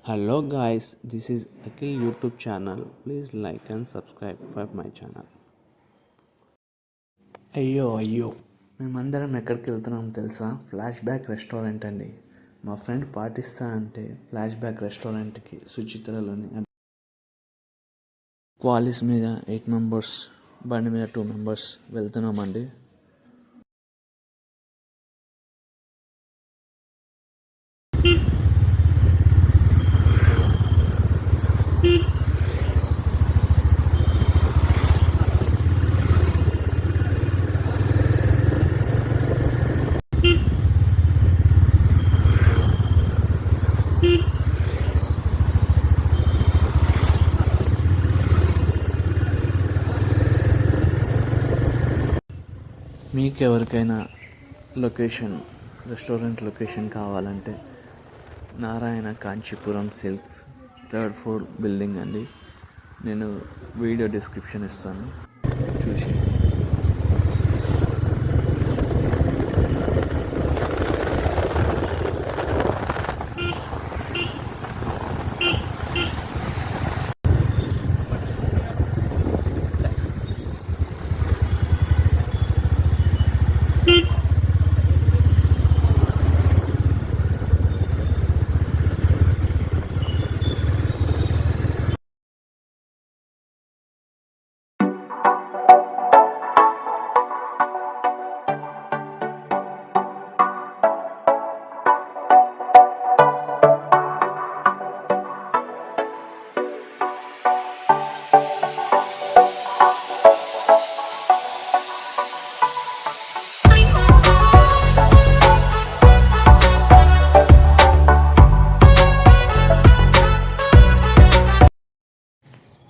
Hello guys, this is Akhil YouTube channel. Please like and subscribe for my channel. అయ్యో మేమందరం ఎక్కడికి వెళ్తున్నాం తెలుసా? ఫ్లాష్ బ్యాక్ రెస్టారెంట్ అండి. మా ఫ్రెండ్ పాటిస్తా అంటే ఫ్లాష్ బ్యాక్ రెస్టారెంట్కి సుచిత్రలోని క్వాలిస్ మీద 8 మెంబర్స్, బండి మీద 2 మెంబర్స్ వెళ్తున్నామండి. మీకు ఎవరికైనా రెస్టారెంట్ లొకేషన్ కావాలంటే Narayana Kanchipuram silks 3rd floor building అండి. నేను వీడియో డిస్క్రిప్షన్ ఇస్తాను, చూసి.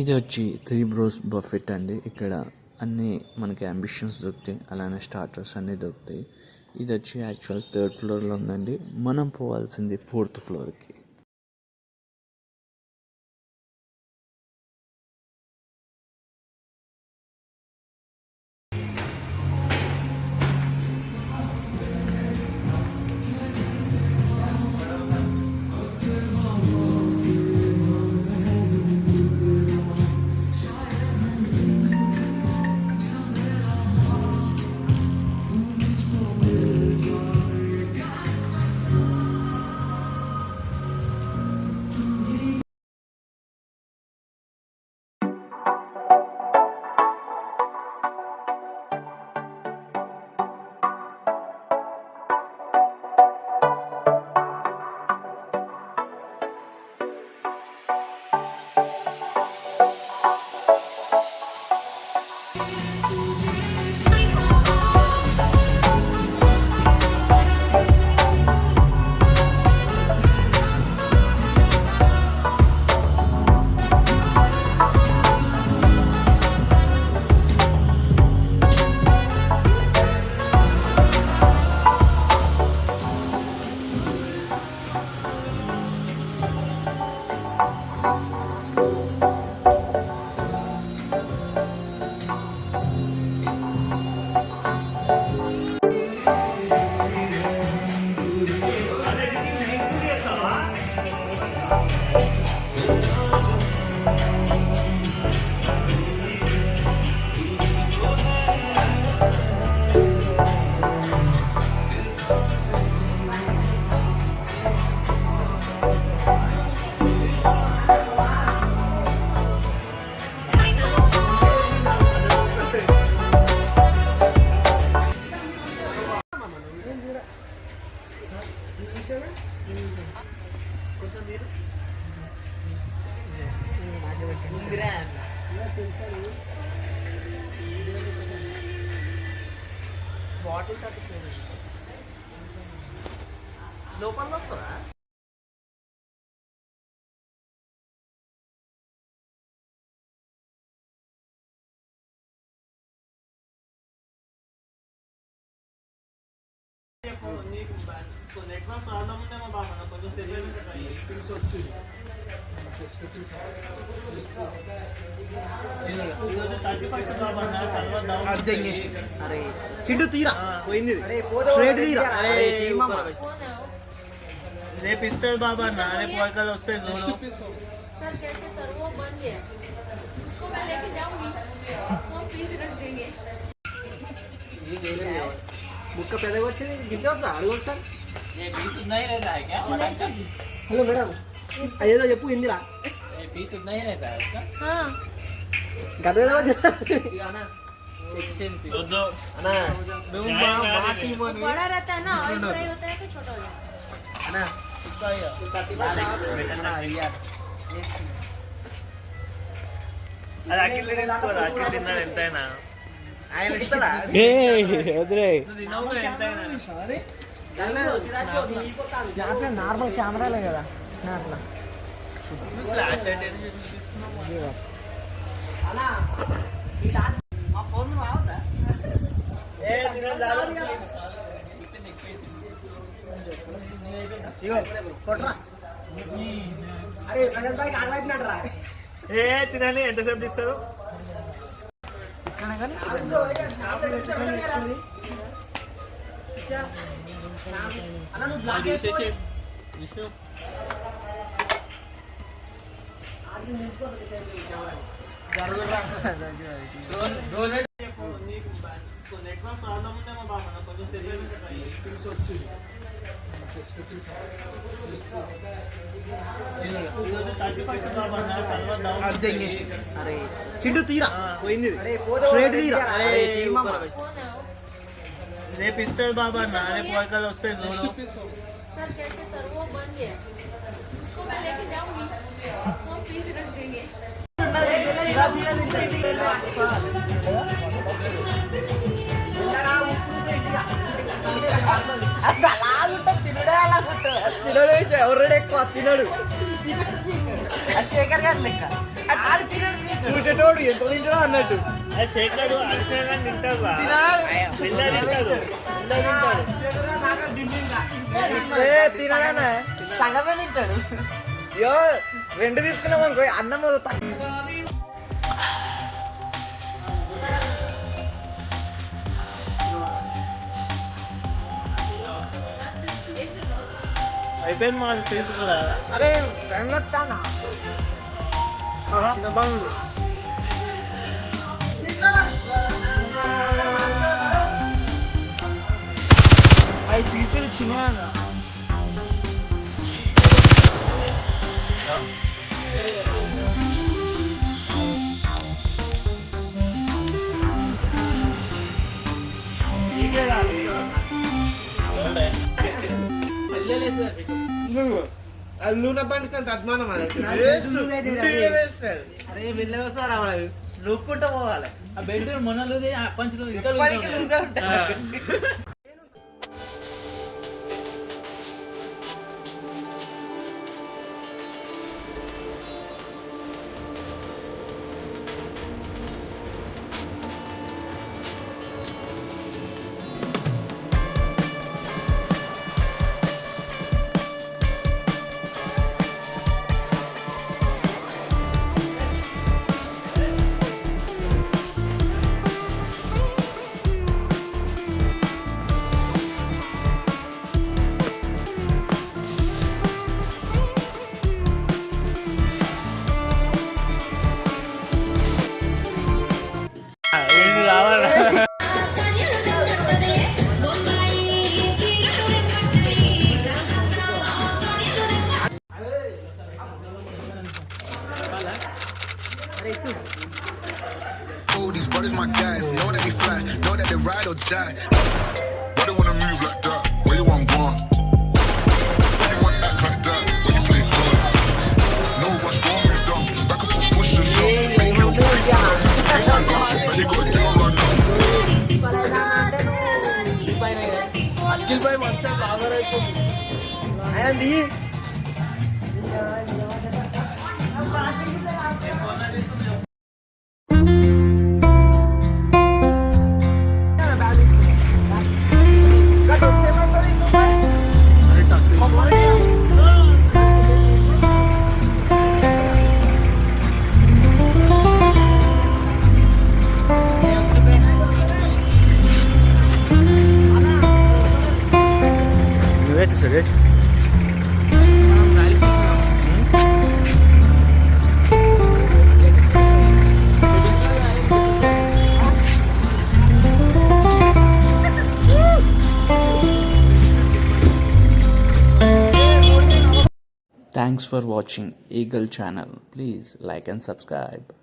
ఇది వచ్చి 3 Bros బఫెట్ అండి. ఇక్కడ అన్నీ మనకి అంబిషన్స్ దొరుకుతాయి, అలానే స్టార్టర్స్ అన్నీ దొరుకుతాయి. ఇది వచ్చి యాక్చువల్ 3rd floorలో ఉందండి. మనం పోవాల్సింది 4th floorకి. బాటిల్ 37 లోపల వస్తుందా? నెట్వర్క్ ప్రాబ్లం ఉందేమో బాగా, కొంచెం సెటిల్స్ వచ్చి అరే చిండు తీరా పోయింది, స్ట్రేట్ తీరా. రేపు ఇస్తారు బాబా అన్న రేపు వర్కర్లు వస్తాయి చూడు सर कैसे सर वो बन गया उसको मैं लेके जाऊंगी तो पीस रख देंगे ముక్క పెద్దగా వచ్చింది గిద్దే వస్తా అడుగు సార్ ये बीस उतना ही रहता है क्या मटन का హలో మేడం అదేదో చెప్పు హిందీలా ये बीस उतना ही रहता है उसका हाँ గత అన్నా నువ్వు మా టీం वो बड़ा रहता है ना ऑयल फ्राई होता है तो छोटा हो जाता है అన్నా ఇస్తాయో అన్నా ఇయ్యాలి అది అఖిల్ తీసుకోరా అఖిల్ తిన్నాడు ఎంతైనా ఆయన ఇస్తాడా వదిలే స్నాప్ నార్మల్ కెమెరాలే కదా స్నాప్ లో ఫ్లాష్ లైట్ ఏది చూపిస్తున్నావు మా ఫోన్ రావద్దా ఇగో కొట్రా అరే ప్రజెంట్ బాయ్ ఆగలేస్తున్నాడు రా ఏ తినాలి ఎంతసేపు ఇస్తారు ఇక్కడ కానీ అన్న నువ్వు బ్లాక్ చేసి నెట్వర్క్ ప్రాబ్లం ఉందేమో బాబా కొంచెం సెల్ అరే చిండు తీరా పోయింది స్ట్రైట్ తీరా అరే कौन है वो రేపు ఇస్తారు బాబా అన్న రేపు వర్కర్లు వస్తాయి చూడు सर कैसे सर वो बन गया उसको मैं लेके जाऊंगी तो पीस रख देंगे ఎవరు ఎక్కువ తినడు శేఖర్ గారు లెక్క చూసేటోడు ఎంత తింటాడో అన్నట్టు అది శేఖరు అరిసెలు తింటారు తినడా సగమే తింటాడు అయ్యో రెండు తీసుకున్నాం అనుకో అన్నం అయిపోయింది మాకు తీసుకురా అరే వెంగొట్టానా చిన్న బండ్లు అవి సీసీలు చిన్న అది నూనె బండి కంటే అద్మానం అరే వెళ్ళే సార్ నూక్కుంటూ పోవాలి ఆ బెల్ట్ మొన్నలు పంచులు ఇంకా పనికి లూజే ఉంటాయి. Oh, these brothers my guys. Know that we fly, know that they ride or die. Why they wanna move like that? Where you want gone? Why you want act like that? When you play hard. No rush, go move down. Back and forth, push and shove. Make your way fast. Man, you gotta get on right now. Akhil భాయ్ మొత్తం బాగా అయిపోతుంది అయ్యండి wait sir wait Thanks for watching Eagle channel. Please like and subscribe.